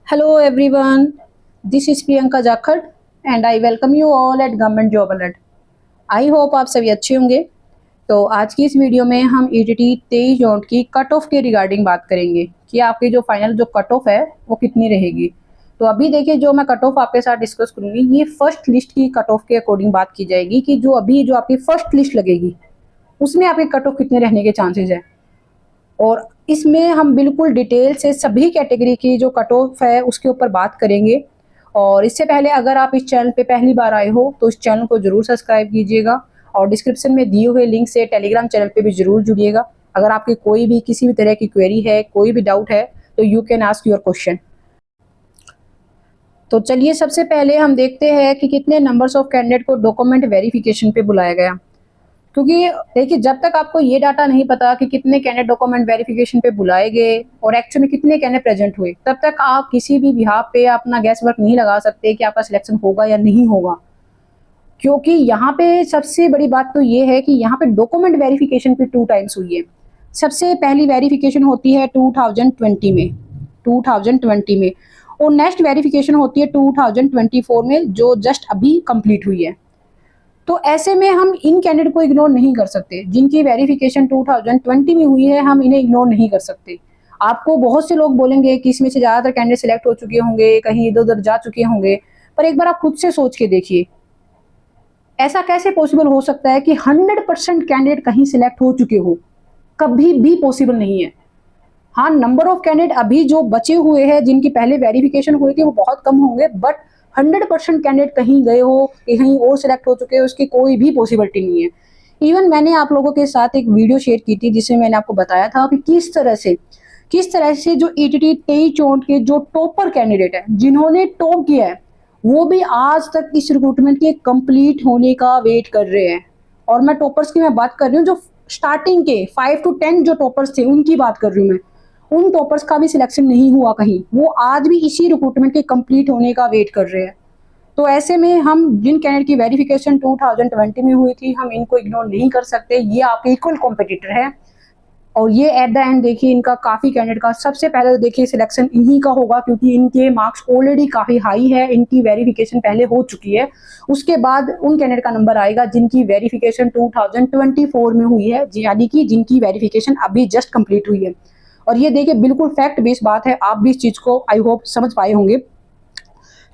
Hello everyone, this is Priyanka Jakhad and I welcome you all at Government Job Alert. I hope आप सभी अच्छे होंगे। तो आज की इस वीडियो में हम ईटीटी 23 जॉन की कट ऑफ के रिगार्डिंग बात करेंगे कि आपकी जो फाइनल जो कट ऑफ है वो कितनी रहेगी। तो अभी देखिए जो मैं कट ऑफ आपके साथ डिस्कस करूंगी ये फर्स्ट लिस्ट की कट ऑफ के अकॉर्डिंग बात की जाएगी कि जो अभी जो आपकी फर्स्ट लिस्ट लगेगी उसमें आपके कट ऑफ कितने रहने के चांसेस है। और इसमें हम बिल्कुल डिटेल से सभी कैटेगरी की जो कट ऑफ है उसके ऊपर बात करेंगे। और इससे पहले अगर आप इस चैनल पे पहली बार आए हो तो इस चैनल को जरूर सब्सक्राइब कीजिएगा और डिस्क्रिप्शन में दिए हुए लिंक से टेलीग्राम चैनल पे भी जरूर जुड़िएगा। अगर आपकी कोई भी किसी भी तरह की क्वेरी है, कोई भी डाउट है तो you can ask your question. तो चलिए सबसे पहले हम देखते हैं कि कितने नंबर्स ऑफ कैंडिडेट को डॉक्यूमेंट वेरिफिकेशन पे बुलाया गया। क्योंकि देखिए जब तक आपको ये डाटा नहीं पता कि कितने कैंडिडेट डॉक्यूमेंट वेरिफिकेशन पे बुलाए गए और एक्चुअली में कितने कैंडिडेट प्रेजेंट हुए, तब तक आप किसी भी बिहाफ पे अपना गैस वर्क नहीं लगा सकते कि आपका सिलेक्शन होगा या नहीं होगा। क्योंकि यहाँ पे सबसे बड़ी बात तो ये है कि यहाँ पे डॉक्यूमेंट वेरिफिकेशन पे 2 टाइम्स हुई है। सबसे पहली वेरिफिकेशन होती है 2020 में और नेक्स्ट वेरिफिकेशन होती है 2024 में जो जस्ट अभी कंप्लीट हुई है। तो ऐसे में हम इन कैंडिडेट को इग्नोर नहीं कर सकते जिनकी वेरिफिकेशन 2020 में हुई है, हम इन्हें इग्नोर नहीं कर सकते। आपको बहुत से लोग बोलेंगे कि इसमें से ज़्यादातर कैंडिडेट सिलेक्ट हो चुके होंगे, कहीं इधर उधर जा चुके होंगे, पर एक बार आप खुद से सोच के देखिए ऐसा कैसे पॉसिबल हो सकता है कि 100% कैंडिडेट कहीं सिलेक्ट हो चुके हो। कभी भी पॉसिबल नहीं है। हाँ, नंबर ऑफ कैंडिडेट अभी जो बचे हुए हैं जिनकी पहले वेरिफिकेशन हुई थी वो बहुत कम होंगे, बट 100% कैंडिडेट कहीं गए हो, कहीं और सिलेक्ट हो चुके हो, उसकी कोई भी पॉसिबिलिटी नहीं है। इवन मैंने आप लोगों के साथ एक वीडियो शेयर की थी जिसमें मैंने आपको बताया था कि किस तरह से जो ईटीटी 23 चोट के जो टॉपर कैंडिडेट है जिन्होंने टॉप किया है वो भी आज तक इस रिक्रूटमेंट के कंप्लीट होने का वेट कर रहे हैं। और मैं टॉपर्स की मैं बात कर रही हूँ जो स्टार्टिंग के 5 to 10 जो टॉपर्स थे उनकी बात कर रही हूँ मैं। उन टॉपर्स का भी सिलेक्शन नहीं हुआ कहीं, वो आज भी इसी रिक्रूटमेंट के कंप्लीट होने का वेट कर रहे हैं। तो ऐसे में हम जिन कैंडिडेट की वेरिफिकेशन 2020 में हुई थी हम इनको इग्नोर नहीं कर सकते। ये आपके इक्वल कॉम्पिटिटर है और ये एट द एंड देखिए इनका काफ़ी कैंडिडेट का सबसे पहले तो देखिए सिलेक्शन इन्हीं का होगा क्योंकि इनके मार्क्स ऑलरेडी काफ़ी हाई है, इनकी वेरिफिकेशन पहले हो चुकी है। उसके बाद उन कैंडिडेट का नंबर आएगा जिनकी वेरिफिकेशन 2024 में हुई है, यानी कि जिनकी वेरिफिकेशन अभी जस्ट कंप्लीट हुई है। और ये देखिए बिल्कुल फैक्ट बेस्ड बात है, आप भी इस चीज़ को आई होप समझ पाए होंगे।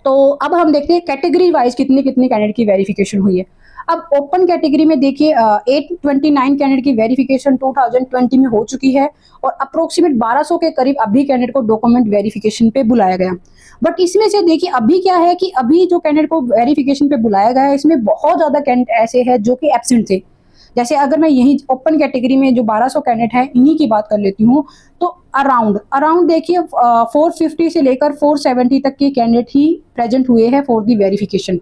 तो अब हम देखते हैं कैटेगरी वाइज कितने कितने कैंडिडेट की वेरिफिकेशन हुई है। अब ओपन कैटेगरी में देखिए 829 कैंडिडेट की वेरिफिकेशन 2020 में हो चुकी है और अप्रोक्सीमेट 1200 के करीब अभी कैंडिडेट को डॉक्यूमेंट वेरिफिकेशन पे बुलाया गया। बट इसमें से देखिए अभी क्या है कि अभी जो कैंडिडेट को वेरिफिकेशन पे बुलाया गया है इसमें बहुत ज़्यादा कैंडिडेट ऐसे हैं जो कि एब्सेंट थे। जैसे अगर मैं यही ओपन कैटेगरी में जो 1200 कैंडिडेट हैं इन्हीं की बात कर लेती हूँ तो अराउंड अराउंड देखिए 450 से लेकर 470 तक के कैंडिडेट ही प्रेजेंट हुए हैं फॉर दी वेरिफिकेशन।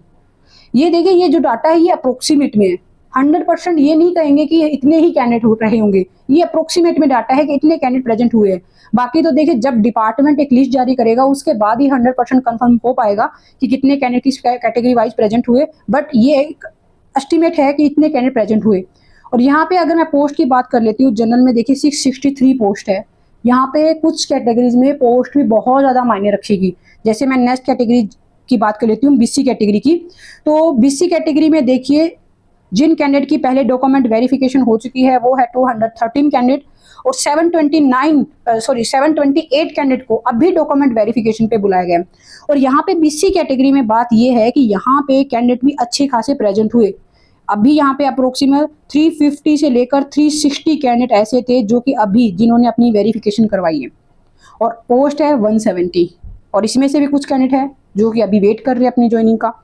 ये देखिए ये जो डाटा है ये अप्रोक्सीमेट में है, 100% ये नहीं कहेंगे कि इतने ही कैंडिडेट हो रहे होंगे, ये अप्रोक्सीमेट में डाटा है कि इतने कैंडिडेट प्रेजेंट हुए हैं। बाकी तो देखिए जब डिपार्टमेंट एक लिस्ट जारी करेगा उसके बाद ही 100% कंफर्म हो पाएगा कि कितने कैंडिडेट किस कैटेगरी वाइज प्रेजेंट हुए, बट ये एक एस्टिमेट है कि इतने कैंडिडेट प्रेजेंट हुए। और यहाँ पे अगर मैं पोस्ट की बात कर लेती हूँ, जनरल में देखिए 663 पोस्ट है। यहाँ पे कुछ कैटेगरीज में पोस्ट भी बहुत ज़्यादा मायने रखेगी। जैसे मैं नेक्स्ट कैटेगरी की बात कर लेती हूँ बीसी कैटेगरी की। तो बीसी कैटेगरी में देखिए जिन कैंडिडेट की पहले डॉक्यूमेंट वेरिफिकेशन हो चुकी है वो है 213 कैंडिडेट और 728 कैंडिडेट को अभी डॉक्यूमेंट वेरिफिकेशन पे बुलाया गया। और यहाँ पे बीसी कैटेगरी में बात ये है कि यहाँ पे कैंडिडेट भी अच्छे खासे प्रेजेंट हुए। अभी यहाँ पे अप्रोक्सीमेट 350 से लेकर 360 कैंडिडेट ऐसे थे जो कि अभी जिन्होंने अपनी वेरिफिकेशन करवाई है और पोस्ट है 170। और इसमें से भी कुछ कैंडिडेट है जो कि अभी वेट कर रहे हैं अपनी ज्वाइनिंग का।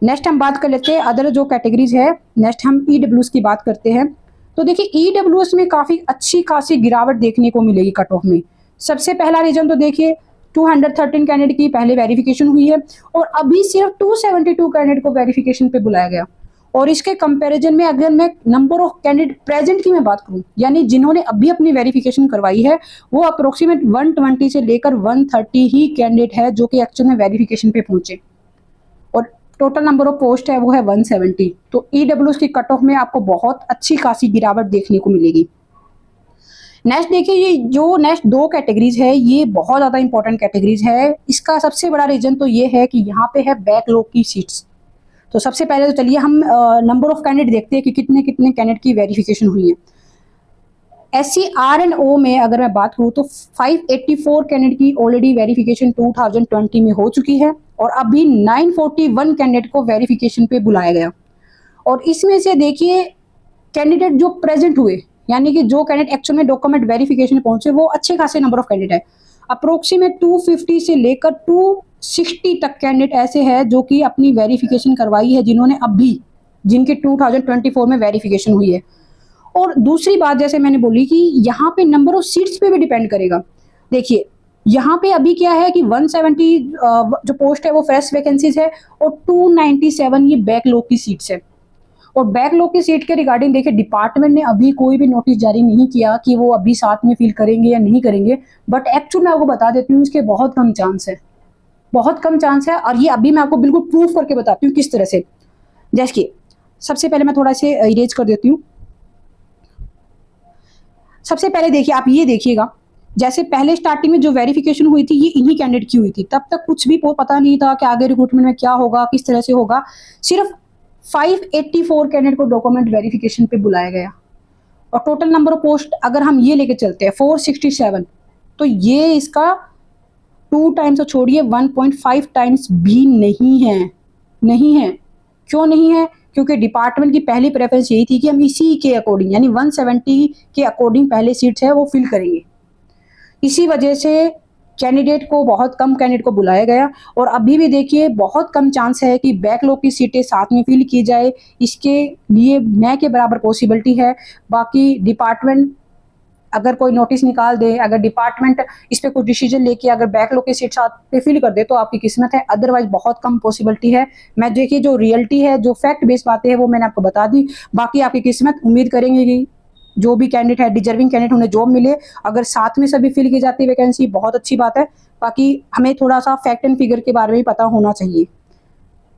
नेक्स्ट हम बात कर लेते हैं अदर जो कैटेगरीज है। नेक्स्ट हम ईडब्ल्यूएस की बात करते हैं। तो देखिए ईडब्ल्यूएस में काफ़ी अच्छी खासी गिरावट देखने को मिलेगी कट ऑफ में। सबसे पहला रीजन तो देखिए 213 कैंडिडेट की पहले वेरिफिकेशन हुई है और अभी सिर्फ 272 कैंडिडेट को वेरिफिकेशन पे बुलाया गया। और इसके कंपैरिजन में अगर मैं नंबर ऑफ कैंडिडेट प्रेजेंट की मैं बात करूं, यानी जिन्होंने अभी अपनी वेरिफिकेशन करवाई है, वो अप्रोक्सीमेट 120 से लेकर 130 ही कैंडिडेट है जो कि एक्चुअल में वेरिफिकेशन पे पहुंचे और टोटल नंबर ऑफ पोस्ट है वो है 170। तो ईडब्ल्यूएस की कट ऑफ में आपको बहुत अच्छी खासी गिरावट देखने को मिलेगी। नेक्स्ट देखिए, ये जो नेक्स्ट दो कैटेगरीज है ये बहुत ज़्यादा इंपॉर्टेंट कैटेगरीज है। इसका सबसे बड़ा रीजन तो ये है कि यहाँ पे है बैकलॉग की सीट्स। तो सबसे पहले तो चलिए हम नंबर ऑफ कैंडिडेट देखते हैं कि कितने कितने कैंडिडेट की वेरिफिकेशन हुई है। SC R&O में अगर मैं बात करूँ तो 584 कैंडिडेट की ऑलरेडी वेरिफिकेशन 2020 में हो चुकी है और अभी 941 कैंडिडेट को वेरिफिकेशन पे बुलाया गया। और इसमें से देखिए कैंडिडेट जो प्रेजेंट हुए, यानी कि जो कैंडिडेट एक्चुअल में डॉक्यूमेंट वेरिफिकेशन में पहुंचे, वो अच्छे खासे नंबर ऑफ कैंडिडेट है। अप्रोक्सीमेट 250 से लेकर 260 तक कैंडिडेट ऐसे हैं जो कि अपनी वेरिफिकेशन करवाई है, जिन्होंने अभी जिनके 2024 में वेरिफिकेशन हुई है। और दूसरी बात जैसे मैंने बोली कि यहाँ पे नंबर ऑफ सीट्स पे भी डिपेंड करेगा। देखिए यहाँ पे अभी क्या है कि 170 जो पोस्ट है वो फ्रेश वैकेंसीज है और 297 ये बैकलॉग की सीट्स है। और बैकलॉग की सीट के रिगार्डिंग देखिए डिपार्टमेंट ने अभी कोई भी नोटिस जारी नहीं किया कि वो अभी साथ में फिल करेंगे या नहीं करेंगे, बट एक्चुअल मैं आपको बता देती हूँ इसके बहुत कम चांस है, बहुत कम चांस है। और ये अभी मैं आपको बिल्कुल प्रूफ करके बताती हूँ किस तरह से। जैसे कि सबसे पहले मैं थोड़ा से इरेज कर देती हूँ। सबसे पहले देखिए आप ये देखिएगा, जैसे पहले स्टार्टिंग में जो वेरिफिकेशन हुई थी ये इन्हीं कैंडिडेट की हुई थी। तब तक कुछ भी पता नहीं था कि आगे रिक्रूटमेंट में क्या होगा, किस तरह से होगा। सिर्फ 584 कैंडिडेट को डॉक्यूमेंट वेरिफिकेशन पे बुलाया गया और टोटल नंबर ऑफ पोस्ट अगर हम ये लेके चलते हैं 467, तो ये इसका 2 टाइम्स तो छोड़िए 1.5 टाइम्स भी नहीं है। नहीं है, क्यों नहीं है? क्योंकि डिपार्टमेंट की पहली प्रेफरेंस यही थी कि हम इसी के अकॉर्डिंग यानी 170 के अकॉर्डिंग पहले सीट्स है वो फिल करेंगे। इसी वजह से कैंडिडेट को बहुत कम कैंडिडेट को बुलाया गया और अभी भी देखिए बहुत कम चांस है कि बैकलॉग की सीटें साथ में फिल की जाए। इसके लिए न के बराबर पॉसिबिलिटी है। बाकी डिपार्टमेंट अगर कोई नोटिस निकाल दे, अगर डिपार्टमेंट इस पे कोई डिसीजन लेके अगर बैकलॉग की सीट साथ पे फिल कर दे तो आपकी किस्मत है, अदरवाइज बहुत कम पॉसिबिलिटी है। मैं देखिए जो रियलिटी है, जो फैक्ट बेस्ड बातें हैं वो मैंने आपको बता दी। बाकी आपकी किस्मत, उम्मीद करेंगे कि जो भी कैंडिडेट है डिजर्विंग कैंडिडेट उन्हें जॉब मिले। अगर साथ में सभी फिल की जाती है वैकेंसी बहुत अच्छी बात है। बाकी हमें थोड़ा सा फैक्ट एंड फिगर के बारे में पता होना चाहिए।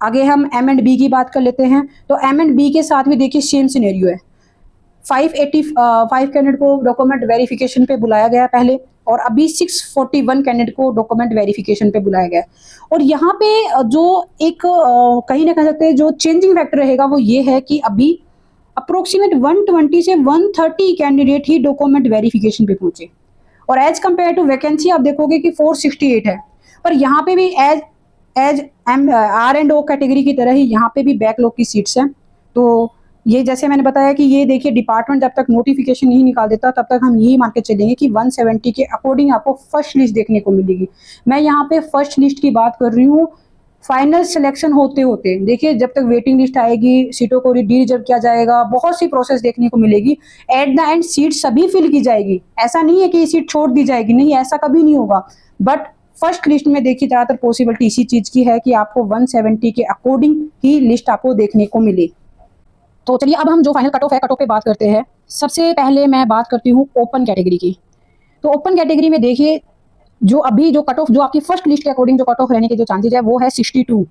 आगे हम M&B की बात कर लेते हैं। तो M&B के साथ भी देखिए सेम सिनेरियो है। 585 कैंडिडेट को डॉक्यूमेंट वेरिफिकेशन पे बुलाया गया पहले और अभी 641 कैंडिडेट को डॉक्यूमेंट वेरिफिकेशन पे बुलाया गया। और यहाँ पे जो एक कहीं ना कह सकते हैं जो चेंजिंग फैक्टर रहेगा वो ये है कि अभी अप्रोक्सीमेट 120 से 130 कैंडिडेट ही डॉक्यूमेंट वेरिफिकेशन पे पहुंचे और एज कंपेयर टू वैकेंसी आप देखोगे कि 468 है। पर यहाँ पे भी एज एज R&O कैटेगरी की तरह ही यहाँ पे भी बैकलॉग की सीट्स हैं। तो ये जैसे मैंने बताया कि ये देखिए डिपार्टमेंट जब तक नोटिफिकेशन नहीं निकाल देता तब तक हम यही मान के चलेंगे कि 170 के अकॉर्डिंग आपको फर्स्ट लिस्ट देखने को मिलेगी। मैं यहाँ पे फर्स्ट लिस्ट की बात कर रही हूँ। फाइनल सिलेक्शन होते होते देखिए जब तक वेटिंग लिस्ट आएगी, सीटों को डी रिजर्व किया जाएगा, बहुत सी प्रोसेस देखने को मिलेगी। एट द एंड सीट सभी फिल की जाएगी। ऐसा नहीं है कि सीट छोड़ दी जाएगी, नहीं, ऐसा कभी नहीं होगा। बट फर्स्ट लिस्ट में देखिए ज़्यादातर पॉसिबिलिटी इसी चीज़ की है कि आपको 170 के अकॉर्डिंग ही लिस्ट आपको देखने को मिले। तो चलिए अब हम जो फाइनल कट ऑफ है, कट ऑफ पे बात करते हैं। सबसे पहले मैं बात करती हूँ ओपन कैटेगरी की। तो ओपन कैटेगरी में देखिए जो अभी जो कट ऑफ जो आपकी फर्स्ट लिस्ट के अकॉर्डिंग जो कट ऑफ रहने के जो चांसेस है वो है 62।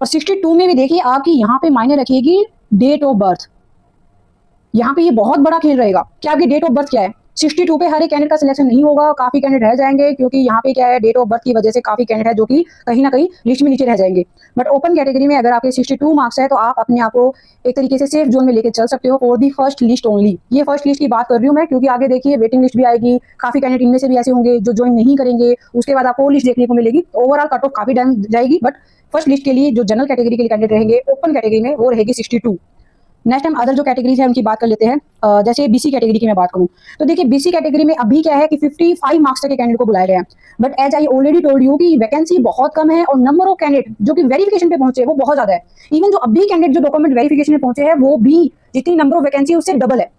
और 62 में भी देखिए आपकी यहाँ पे मायने रखेगी डेट ऑफ बर्थ। यहाँ पे ये बहुत बड़ा खेल रहेगा कि आपकी डेट ऑफ बर्थ क्या है। 62 पे हर एक कैंडिडेट का सिलेक्शन नहीं होगा, काफी कैंडिडेट रह जाएंगे क्योंकि यहाँ पे क्या है डेट ऑफ बर्थ की वजह से काफी कैंडिडेट है जो कि कहीं ना कहीं लिस्ट में नीचे रह जाएंगे। बट ओपन कैटेगरी में अगर आपके 62 मार्क्स है तो आप अपने आप को एक तरीके से सेफ जोन में लेके चल सकते हो for the first list only. ये फर्स्ट लिस्ट की बात कर रही हूँ मैं क्योंकि आगे देखिए वेटिंग लिस्ट भी आएगी, काफी कैंडिडेट इनमें से भी ऐसे होंगे जो ज्वाइन नहीं करेंगे, उसके बाद आपको लिस्ट देखने को मिलेगी। ओवरऑल कट ऑफ काफी टाइम जाएगी बट फर्स्ट लिस्ट के लिए जो जनरल कैटेगरी के लिए कैंडिडेट रहेंगे ओपन कैटेगरी में वो रहेगी 62। नेक्स्ट हम अदर जो कैटेगरीज है उनकी बात कर लेते हैं। जैसे BC कैटेगरी की मैं बात करूं तो देखिए BC कैटेगरी में अभी क्या है कि 55 मार्क्स तक के कैंडिडेट को बुलाया गया है। But as I already told you कि वैकेंसी बहुत कम है और नंबर ऑफ कैंडिडेट जो कि वेरिफिकेशन पे पहुंचे वो बहुत ज्यादा है। इवन जो अभी कैंडिडेट जो डॉक्यूमेंट वेरिफिकेशन में पहुंचे हैं वो भी जितनी नंबर ऑफ वैकेंसी है उससे डबल है,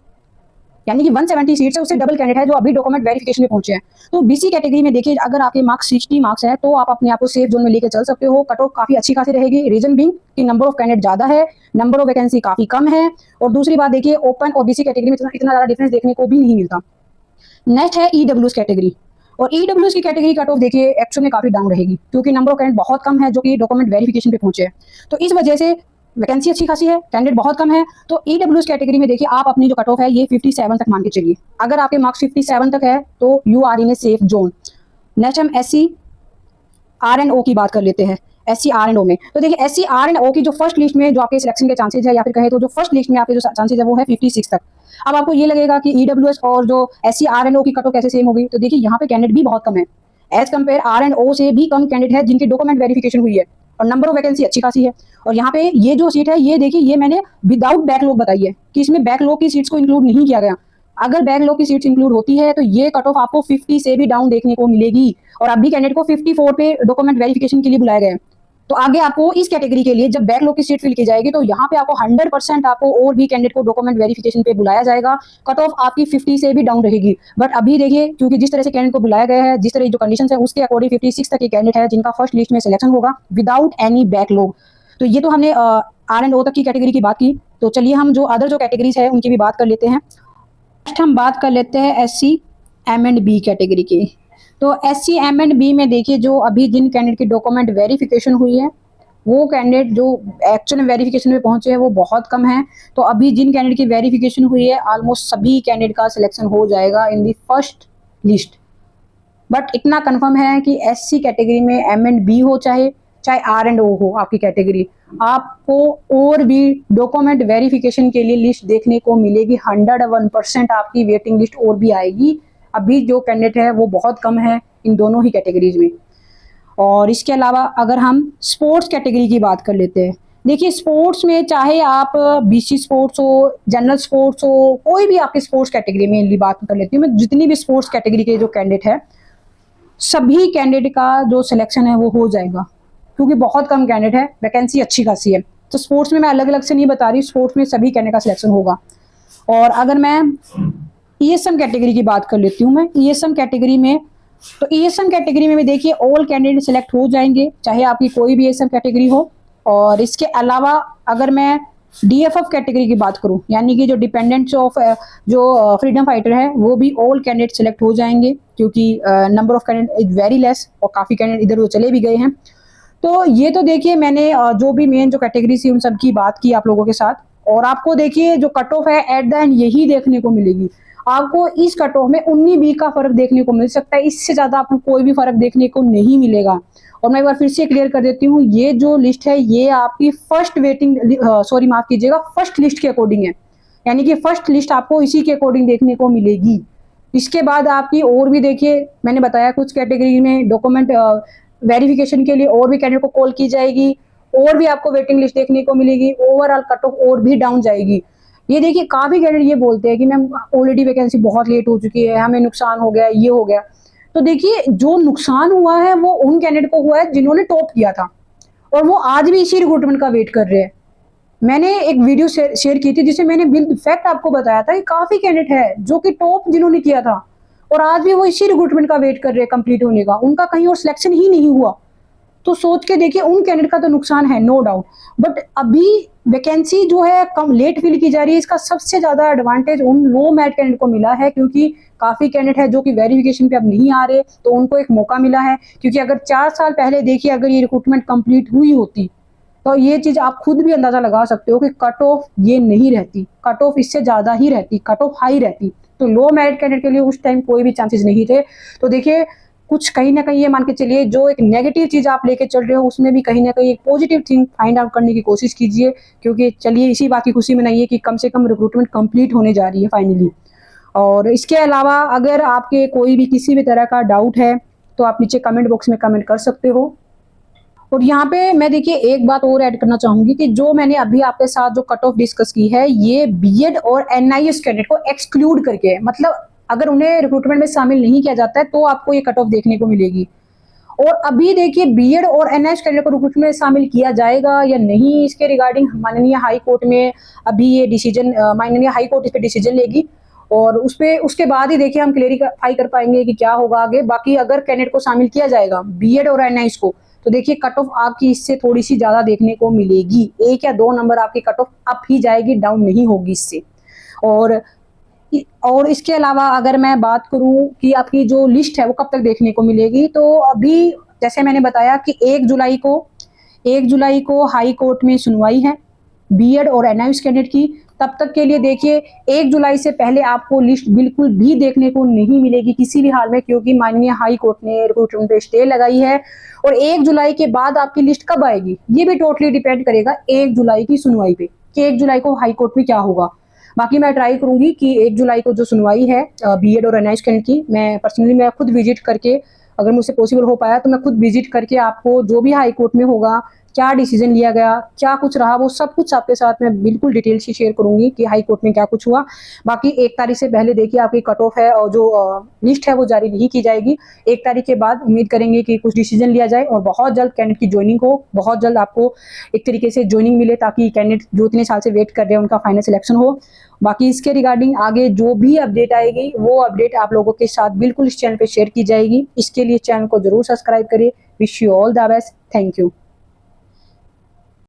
यानी कि 170 सीट्स है उससे डबल कैंडिडेट है जो अभी डॉक्यूमेंट वेरिफिकेशन में पहुंचे हैं। तो BC कैटेगरी में देखिए अगर आपके मार्क्स 60 मार्क्स है तो आप अपने आप को सेफ जोन में लेकर चल सकते हो। कट ऑफ काफी अच्छी खासी रहेगी। रीजन बीइंग कि नंबर ऑफ कैंडिडेट ज्यादा है, नंबर ऑफ वैकेंसी काफी कम है और दूसरी बात देखिए ओपन और BC कैटेगरी में इतना ज्यादा डिफरेंस देखने को भी नहीं मिलता। नेक्स्ट है EWS कैटेगरी और EWS की कैटेगरी कट ऑफ देखिए एक्चुअल में काफी डाउन रहेगी क्योंकि नंबर ऑफ कैंडिडेट बहुत कम है जो कि डॉक्यूमेंट वेरिफिकेशन पे पहुंचे हैं। तो इस वजह से वैकेंसी अच्छी खासी है, कैंडिडेट बहुत कम है। तो ईडब्ल्यूएस कैटेगरी में देखिए आप अपनी जो कट ऑफ है ये 57 तक मान के चलिए। अगर आपके मार्क्स 57 तक है तो you are in a safe zone. Next हम एससी आर एंड ओ की बात कर लेते हैं। एससी आर एंड ओ में तो देखिए एससी आर एंड ओ की जो फर्स्ट लिस्ट में जो आपके सिलेक्शन के चांसेज है, या फिर कहे तो जो फर्स्ट लिस्ट में आपके जो चांसेज है वो है 56 तक। अब आपको ये लगेगा कि ईडब्ल्यूएस और जो एससी आर एंड ओ की कट ऑफ कैसे सेम होगी, तो देखिए यहाँ पे कैंडिडेट भी बहुत कम है। एज कंपेयर आर एंड ओ से भी कम कैंडिडेट है जिनकी डॉक्यूमेंट वेरिफिकेशन हुई है, और नंबर ऑफ वैकेंसी अच्छी खासी है। और यहाँ पे ये जो सीट है ये देखिए ये मैंने विदाउट बैकलॉग बताई है कि इसमें बैकलॉग की सीट्स को इंक्लूड नहीं किया गया। अगर बैकलॉग की सीट्स इंक्लूड होती है तो ये कट ऑफ आपको 50 से भी डाउन देखने को मिलेगी। और अभी कैंडिडेट को 54 पे डॉक्यूमेंट वेरिफिकेशन के लिए बुलाया गया है। तो आगे आपको इस कैटेगरी के लिए जब बैकलॉग की सीट फिल की जाएगी तो यहाँ पे आपको 100% आपको और भी कैंडिडेट को डॉक्यूमेंट वेरिफिकेशन पे बुलाया जाएगा। कट ऑफ आपकी 50 से भी डाउन रहेगी। बट अभी देखिए क्योंकि जिस तरह से कैंडिडेट को बुलाया गया है, जिस तरह जो कंडीशन है उसके अकॉर्डिंग 56 तक के कैंडिडेट है जिनका फर्स्ट लिस्ट में सिलेक्शन होगा विदाउट एनी बैकलॉग। तो ये तो हमने आर एंड ओ तक की कैटेगरी की बात की। तो चलिए हम जो अदर जो कैटेगरीज है उनकी भी बात कर लेते हैं। नेक्स्ट हम बात कर लेते हैं SC M and B category की। तो एससी एम एंड बी में देखिए जो अभी जिन कैंडिडेट की डॉक्यूमेंट वेरिफिकेशन हुई है वो कैंडिडेट जो एक्चुअल वेरिफिकेशन में पहुंचे हैं वो बहुत कम है। तो अभी जिन कैंडिडेट की वेरिफिकेशन हुई है ऑलमोस्ट सभी कैंडिडेट का सिलेक्शन हो जाएगा इन दी फर्स्ट लिस्ट। बट इतना कंफर्म है कि एससी कैटेगरी में एम एंड बी हो चाहे चाहे आर एंड ओ हो आपकी कैटेगरी, आपको और भी डॉक्यूमेंट वेरिफिकेशन के लिए लिस्ट देखने को मिलेगी। 101% आपकी वेटिंग लिस्ट और भी आएगी। अभी जो कैंडिडेट है वो बहुत कम है इन दोनों ही कैटेगरीज में। और इसके अलावा अगर हम स्पोर्ट्स कैटेगरी की बात कर लेते हैं, देखिए स्पोर्ट्स में चाहे आप बीसी स्पोर्ट्स हो, जनरल स्पोर्ट्स हो, कोई भी आपकी स्पोर्ट्स कैटेगरी में इनली बात कर लेती हूँ मैं, जितनी भी स्पोर्ट्स कैटेगरी के जो कैंडिडेट है सभी कैंडिडेट का जो सिलेक्शन है वो हो जाएगा क्योंकि बहुत कम कैंडिडेट है, वैकेंसी अच्छी खासी है। तो स्पोर्ट्स में मैं अलग अलग से नहीं बता रही, स्पोर्ट्स में सभी कैंडिडेट का सिलेक्शन होगा। और अगर मैं ईएसएम कैटेगरी की बात कर लेती हूँ मैं, ईएसएम कैटेगरी में तो ईएसएम कैटेगरी में भी देखिए ऑल कैंडिडेट सिलेक्ट हो जाएंगे चाहे आपकी कोई भी ईएसएम कैटेगरी हो। और इसके अलावा अगर मैं डीएफएफ कैटेगरी की बात करूं यानी कि जो डिपेंडेंट्स ऑफ जो फ्रीडम फाइटर है वो भी ऑल कैंडिडेट सिलेक्ट हो जाएंगे क्योंकि number of candidate is very less और काफ़ी कैंडिडेट इधर उधर चले भी गए हैं। तो ये तो देखिए मैंने जो भी मेन जो कैटेगरी थी उन सब की बात की आप लोगों के साथ। और आपको देखिए जो कट ऑफ है एट द एंड यही देखने को मिलेगी। आपको इस कट ऑफ में 19-20 का फर्क देखने को मिल सकता है, इससे ज्यादा आपको कोई भी फर्क देखने को नहीं मिलेगा। और मैं एक बार फिर से क्लियर कर देती हूँ, ये जो लिस्ट है ये आपकी फर्स्ट वेटिंग सॉरी माफ कीजिएगा फर्स्ट लिस्ट के अकॉर्डिंग है, यानी कि फर्स्ट लिस्ट आपको इसी के अकॉर्डिंग देखने को मिलेगी। इसके बाद आपकी और भी देखिए मैंने बताया कुछ कैटेगरी में डॉक्यूमेंट वेरिफिकेशन के लिए और भी कैंडिडेट को कॉल की जाएगी, और भी आपको वेटिंग लिस्ट देखने को मिलेगी, ओवरऑल कट ऑफ और भी डाउन जाएगी। ये देखिए काफी कैंडिडेट ये बोलते हैं कि मैम ऑलरेडी वैकेंसी बहुत लेट हो चुकी है, हमें नुकसान हो गया, ये हो गया। तो देखिए जो नुकसान हुआ है वो उन कैंडिडेट को हुआ है जिन्होंने टॉप किया था और वो आज भी इसी रिक्रूटमेंट का वेट कर रहे हैं। मैंने एक वीडियो शेयर की थी जिसमें मैंने बिल फैक्ट आपको बताया था कि काफी कैंडिडेट है जो कि टॉप जिन्होंने किया था और आज भी वो इसी रिक्रूटमेंट का वेट कर रहे हैं कंप्लीट होने का, उनका कहीं और सिलेक्शन ही नहीं हुआ। तो सोच के देखिए उन कैंडिडेट का तो नुकसान है नो डाउट, बट अभी वैकेंसी जो है कम लेट फिल की जा रही है, इसका सबसे ज्यादा एडवांटेज उन लो मैट कैंडिडेट को मिला है क्योंकि काफी कैंडिडेट है जो कि वेरिफिकेशन पे अब नहीं आ रहे, तो उनको एक मौका मिला है। क्योंकि अगर 4 साल पहले देखिए अगर ये रिक्रूटमेंट कंप्लीट हुई होती तो ये चीज आप खुद भी अंदाजा लगा सकते हो कि कट ऑफ ये नहीं रहती, कट ऑफ इससे ज्यादा ही रहती, कट ऑफ हाई रहती। तो लो मैरिट कैंडिडेट के लिए उस टाइम कोई भी चांसेस नहीं थे। तो देखिए कुछ कहीं ना कहीं ये मान के चलिए जो एक नेगेटिव चीज आप लेके चल रहे हो उसमें भी कहीं ना कहीं एक पॉजिटिव थिंग फाइंड आउट करने की कोशिश कीजिए, क्योंकि चलिए इसी बात की खुशी मनाइए कि कम से कम रिक्रूटमेंट कंप्लीट होने जा रही है फाइनली। और इसके अलावा अगर आपके कोई भी किसी भी तरह का डाउट है तो आप नीचे कमेंट बॉक्स में कमेंट कर सकते हो। और यहाँ पे मैं देखिए एक बात और ऐड करना चाहूंगी कि जो मैंने अभी आपके साथ जो कट ऑफ डिस्कस की है ये बीएड और एनआईएस कैंडिडेट को एक्सक्लूड करके, मतलब अगर उन्हें रिक्रूटमेंट में शामिल नहीं किया जाता है तो आपको ये कट ऑफ देखने को मिलेगी। और अभी देखिए बीएड और एनआईएस कैंडिडेट को रिक्रूटमेंट में शामिल किया जाएगा या नहीं, इसके रिगार्डिंग माननीय हाई कोर्ट में अभी ये डिसीजन, माननीय हाई कोर्ट इस पर डिसीजन लेगी और उसके बाद ही देखिए हम क्लेरिफाई कर पाएंगे कि क्या होगा आगे। बाकी अगर कैंडिडेट को शामिल किया जाएगा बीएड और एनआईएस को तो देखिए कट ऑफ आपकी इससे थोड़ी सी ज्यादा देखने को मिलेगी, 1 या 2 नंबर आपकी कट ऑफ अप ही जाएगी, डाउन नहीं होगी इससे। और इसके अलावा अगर मैं बात करूं कि आपकी जो लिस्ट है वो कब तक देखने को मिलेगी, तो अभी जैसे मैंने बताया कि 1 जुलाई को हाई कोर्ट में सुनवाई है बीएड और एनआईएस कैंडिडेट की। तब तक के लिए देखिए 1 जुलाई से पहले आपको लिस्ट बिल्कुल भी देखने को नहीं मिलेगी किसी भी हाल में, क्योंकि माननीय हाई कोर्ट ने रिक्रूटमेंट पे स्टे लगाई है। और 1 जुलाई के बाद आपकी लिस्ट कब आएगी ये भी टोटली डिपेंड करेगा 1 जुलाई की सुनवाई पे कि 1 जुलाई को हाई कोर्ट में क्या होगा। बाकी मैं ट्राई करूंगी कि 1 जुलाई को जो सुनवाई है बीएड और एनआईएस कैंडिडेट की, मैं पर्सनली मैं खुद विजिट करके, अगर मुझसे पॉसिबल हो पाया तो मैं खुद विजिट करके आपको जो भी हाई कोर्ट में होगा, क्या डिसीजन लिया गया, क्या कुछ रहा, वो सब कुछ आपके साथ मैं बिल्कुल डिटेल से शेयर करूंगी कि हाई कोर्ट में क्या कुछ हुआ। बाकी 1 तारीख से पहले देखिए आपकी कट ऑफ है और जो लिस्ट है वो जारी नहीं की जाएगी। 1 तारीख के बाद उम्मीद करेंगे कि कुछ डिसीजन लिया जाए और बहुत जल्द कैंडिडेट की ज्वाइनिंग हो, बहुत जल्द आपको एक तरीके से ज्वाइनिंग मिले, ताकि कैंडिडेट जो इतने साल से वेट कर रहे हैं उनका फाइनल सिलेक्शन हो। बाकी इसके रिगार्डिंग आगे जो भी अपडेट आएगी वो अपडेट आप लोगों के साथ बिल्कुल इस चैनल पे शेयर की जाएगी। इसके लिए चैनल को जरूर सब्सक्राइब करिए। Wish you all the best. Thank you.